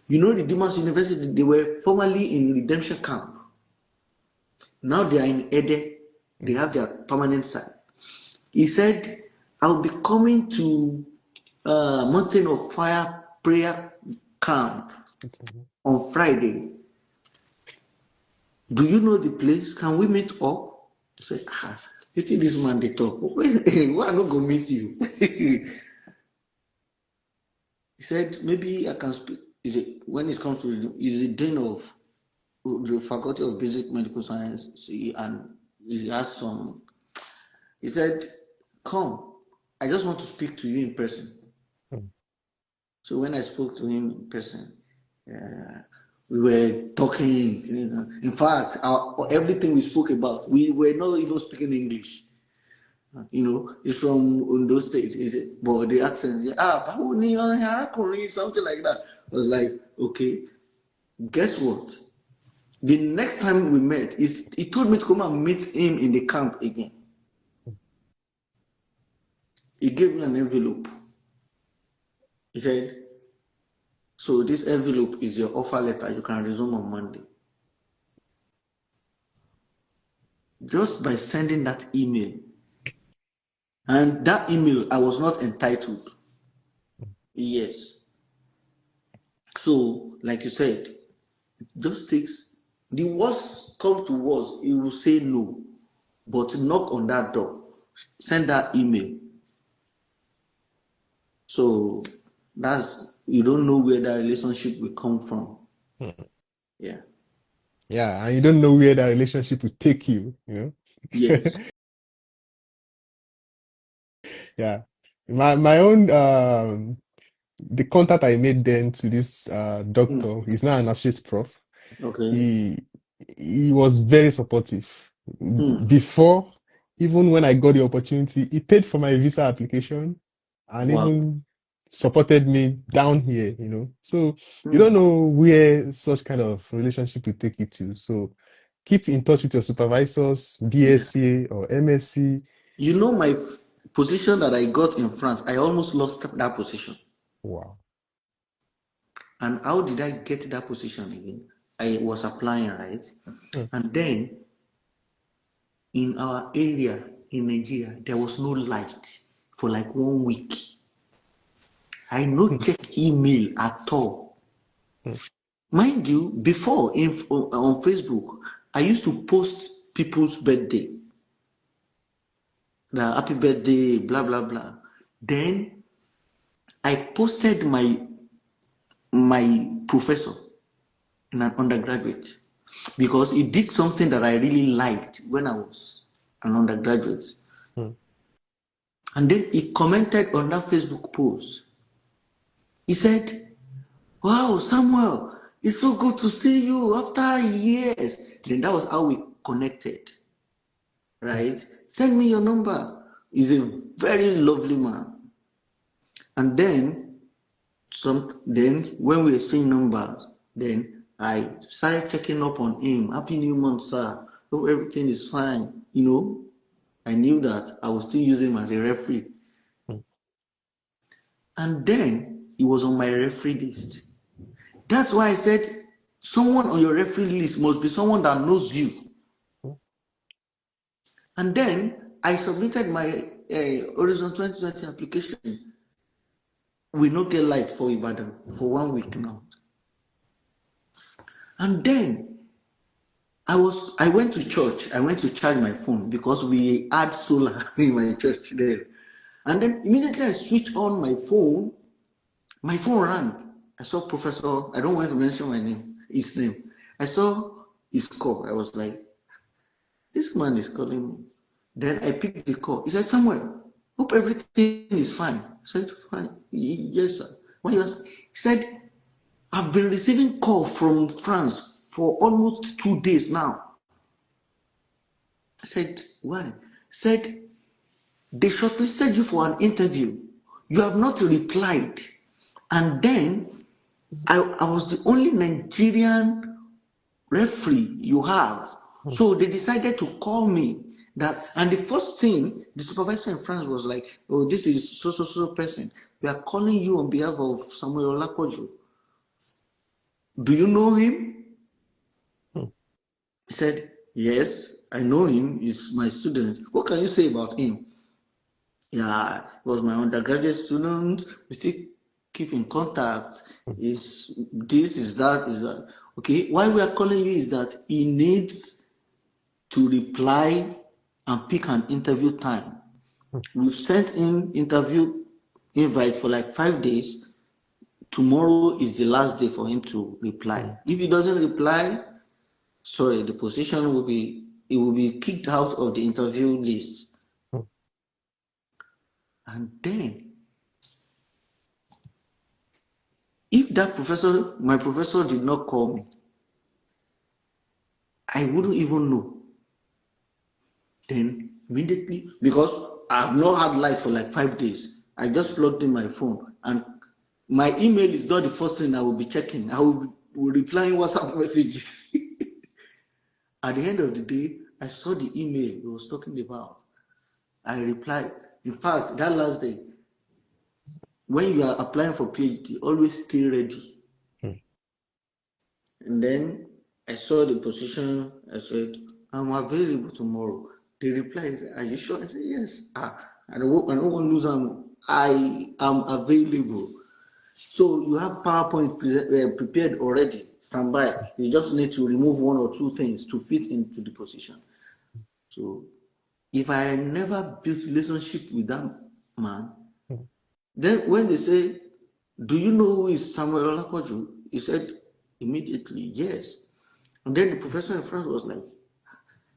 Redeemers University, they were formerly in Redemption Camp. Now they are in Ede. They have their permanent site. He said, I'll be coming to Mountain of Fire prayer camp on Friday. Do you know the place? Can we meet up? I said, you think this man they talk? Why not go meet you? He said, maybe I can speak. When it comes to is the dean of the Faculty of Basic Medical Science, and he has some. He said, come, I just want to speak to you in person. Hmm. So when I spoke to him in person, we were talking. In fact, everything we spoke about, we were not even speaking English. It's from Ondo State. But the accent, something like that. I was like, okay, guess what? The next time we met, he told me to come and meet him in the camp again. He gave me an envelope. He said, so this envelope is your offer letter. You can resume on Monday. Just by sending that email. And that email, I was not entitled. Yes. So, like you said, it just takes, the worst come to worst, he will say no. But knock on that door. Send that email. So, you don't know where that relationship will come from. Yeah. Yeah, and you don't know where that relationship will take you, Yes. Yeah. My own the contact I made then to this doctor, he's now an associate prof. Okay. He he was very supportive. Hmm. Before, even when I got the opportunity, he paid for my visa application and Wow. even supported me down here. So you don't Hmm. know where such kind of relationship will take you to. So keep in touch with your supervisors, Yeah. BSc or MSc. My position that I got in France, I almost lost that position. Wow. And how did I get that position again? I was applying, right? Hmm. And then in our area in Nigeria, there was no light for like 1 week. I no check email at all. Hmm. Mind you, before on Facebook, I used to post people's birthday, the happy birthday, blah blah blah. Then I posted my professor in an undergraduate because he did something that I really liked when I was an undergraduate. Hmm. And then he commented on that Facebook post. He said, wow, Samuel, it's so good to see you after years. Then that was how we connected, right? Send me your number. He's a very lovely man. And then when we exchanged numbers, then I started checking up on him. Happy New Month, sir. Hope everything is fine. I knew that I was still using him as a referee. Hmm. And then he was on my referee list. That's why I said someone on your referee list must be someone that knows you. And then I submitted my Horizon 2020 application. We no get light for Ibadan for 1 week now. And then I went to church. I went to charge my phone because we had solar in my church there. And then immediately I switched on my phone. My phone rang. I saw Professor, I don't want to mention his name. I saw his call. I was like, this man is calling me. Then I picked the call. He said, Samuel, hope everything is fine. I said, fine. Yes, sir. Why you ask? He said, I've been receiving call from France for almost 2 days now. I said, why? He said, they shortlisted you for an interview. You have not replied. And then I was the only Nigerian referee you have. So they decided to call me. And the first thing the supervisor in France was like, oh, this is so person. We are calling you on behalf of Samuel Olapoju. Do you know him? Hmm. He said, yes, I know him. He's my student. What can you say about him? Yeah, he was my undergraduate student. We still keep in contact. Is this, is that, is that. Okay, why we are calling you is that he needs to reply and pick an interview time. We've sent him interview invite for like 5 days. Tomorrow is the last day for him to reply. If he doesn't reply, sorry, the position he will be kicked out of the interview list. Hmm. And then if my professor did not call me, I wouldn't even know. Then immediately, because I've not had light for like 5 days. I just plugged in my phone, and my email is not the first thing I will be checking. I will be replying WhatsApp messages. At the end of the day, I saw the email he was talking about. I replied. In fact, that last day, when you are applying for PhD, always stay ready. Hmm. And then I saw the position. I said, I'm available tomorrow. They replied, are you sure? I said, yes. I don't want to lose them. I am available. So you have PowerPoint prepared already, standby. You just need to remove one or two things to fit into the position. So if I never built relationship with that man, Hmm. then when they say, do you know who is Samuel Olapoju? He said immediately, yes. And then the professor in front was like,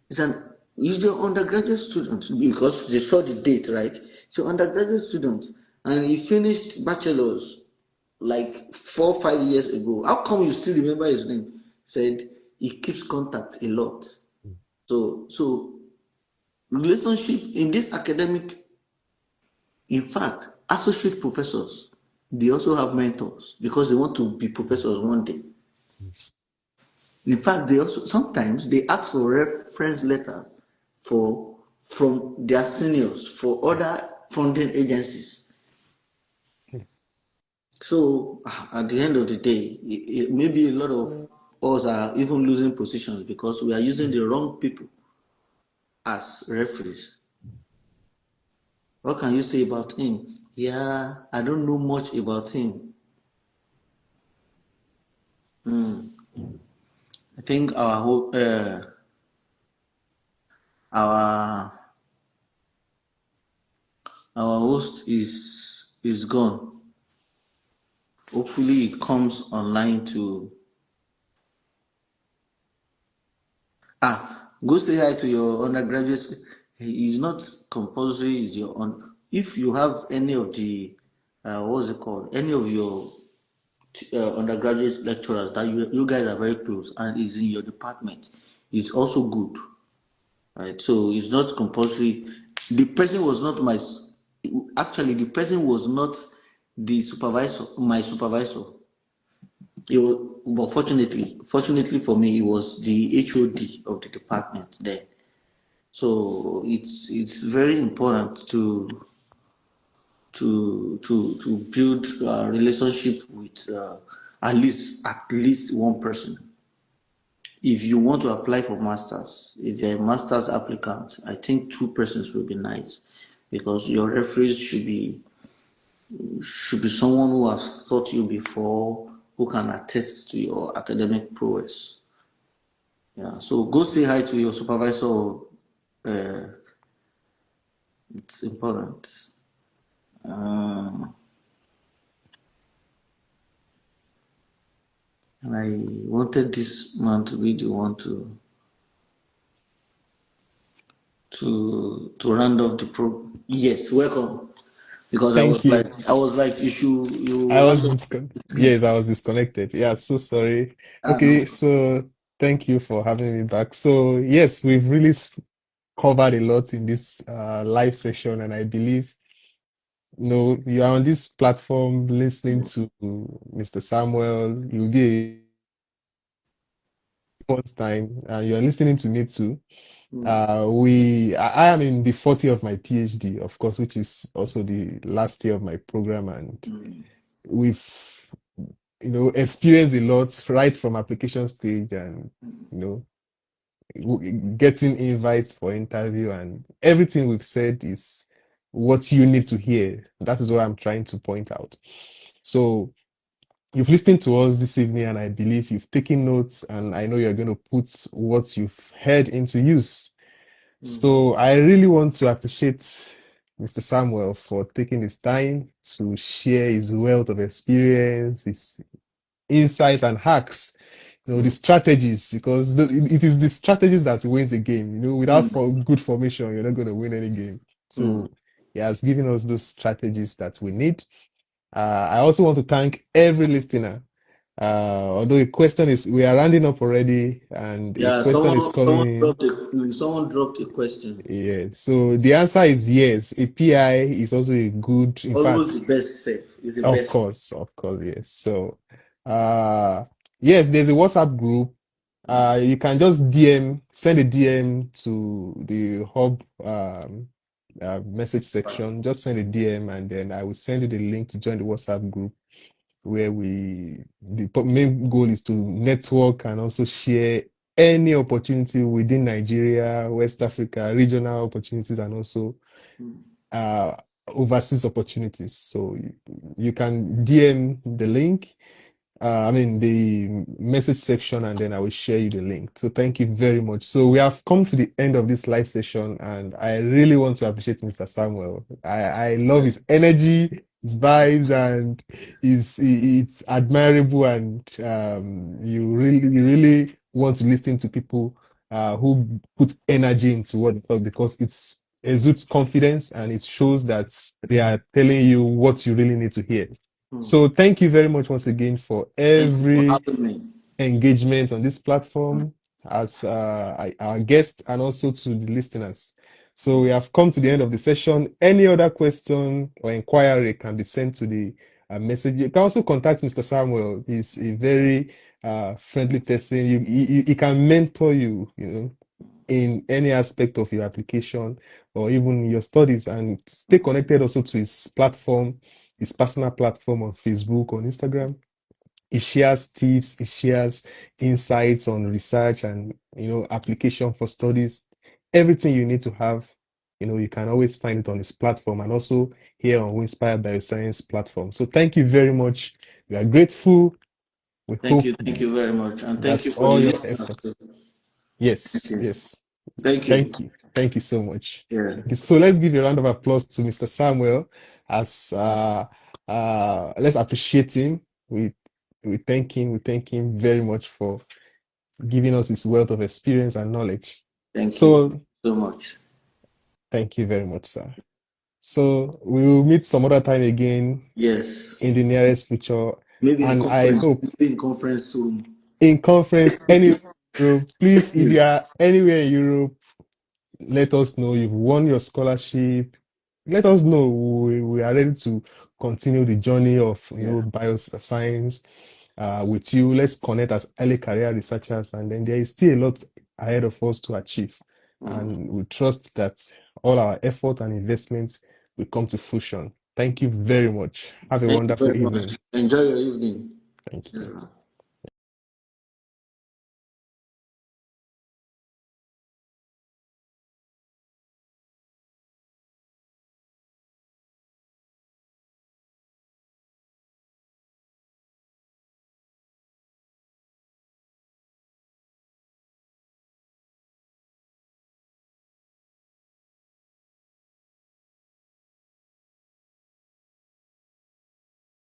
he's an he's your undergraduate student because they saw the date, right? So undergraduate student, and he finished bachelor's like 4 or 5 years ago. How come you still remember his name? He said he keeps contact a lot. So relationship in this academic, in fact, associate professors, they also have mentors because they want to be professors one day. In fact, they also sometimes they ask for reference letter for from their seniors for other funding agencies. So at the end of the day, maybe a lot of us are even losing positions because we are using the wrong people as referees. What can you say about him? Yeah, I don't know much about him. I think our our host is gone. Hopefully, it comes online to go say hi to your undergraduates. It's not compulsory. Is your on. If you have any of the what's it called? Any of your undergraduate lecturers that you guys are very close and is in your department, it's also good, right? So it's not compulsory. The person was not my. Actually, the person was not the supervisor. My supervisor. It was, but fortunately for me, it was the HOD of the department then. So it's very important to build a relationship with at least one person. If you want to apply for masters, if you're a masters applicant, I think two persons will be nice because your referees should be someone who has taught you before, who can attest to your academic prowess. Yeah, so go say hi to your supervisor. It's important. Um, and I wanted this man to be the one to round off the pro. Yes, welcome. Because I Thank was like, you. you I was round up. yes, I was disconnected. Yeah, so sorry. No. Okay, so thank you for having me back. So yes, we've really covered a lot in this live session, and I believe you are on this platform listening to Mr. Samuel. You'll be a month's time, and you are listening to me too. Mm, I am in the 40 of my PhD, of course, which is also the last year of my program, and mm, we've experienced a lot right from application stage and you know getting invites for interview, and everything we've said is what you need to hear. That is what I'm trying to point out. So you've listened to us this evening, and I believe you've taken notes, and I know you're going to put what you've heard into use. mm, So I really want to appreciate Mr. Samuel for taking his time to share his wealth of experience, his insights and hacks, the mm, strategies, because it is the strategies that wins the game. Without mm, good formation, you're not going to win any game. mm, So he has given us those strategies that we need. I also want to thank every listener Although a question is, we are rounding up already, and a Yeah, question is coming in. someone dropped a question. Yeah, so the answer is yes. A PI is also a good, in Always fact, the best safe. Is the best. of course, yes. So, yes, there's a WhatsApp group. You can just send a DM to the hub message section. Just send a DM, and then I will send you the link to join the WhatsApp group where the main goal is to network and also share any opportunity within Nigeria, West Africa, regional opportunities, and also Mm. uh, overseas opportunities. So you can DM the link, I mean, the message section, and then I will share you the link. So thank you very much. So we have come to the end of this live session, and I really want to appreciate Mr. Samuel. I love his energy, his vibes, and it's admirable. And you really want to listen to people who put energy into what they talk, because it's exudes confidence and it shows that they are telling you what you really need to hear. Mm. So thank you very much once again for Thank you for every having me. engagement on this platform as our guest, and also to the listeners. So we have come to the end of the session. Any other question or inquiry can be sent to the message. You can also contact Mr. Samuel. He's a very friendly person. He can mentor you, in any aspect of your application or even your studies, and stay connected also to his platform, his personal platform on Facebook, on Instagram. He shares tips, he shares insights on research and application for studies. Everything you need to have, you can always find it on his platform, and also here on Winspire Bioscience platform. So thank you very much. We are grateful. We hope Thank you very much, and thank that you for the all your listeners too. efforts. Thank Yes, you. yes. Thank you. Thank you. Thank you so much. Yeah. Thank you. So let's give a round of applause to Mr. Samuel, as let's appreciate him. We thank him very much for giving us his wealth of experience and knowledge. Thank you So so much. thank you very much, sir. So we will meet some other time again Yes. in the nearest future. And I hope Maybe in conference room. in conference anywhere in Europe, please, if you are anywhere in Europe, let us know you've won your scholarship. Let us know. We are ready to continue the journey of Yeah. bioscience with you. Let's connect as early career researchers, and then there is still a lot ahead of us to achieve. Mm. And we trust that all our effort and investments will come to fruition. Thank you very much. Have a Thank you wonderful very much. evening. Enjoy your evening. Thank you. Yeah.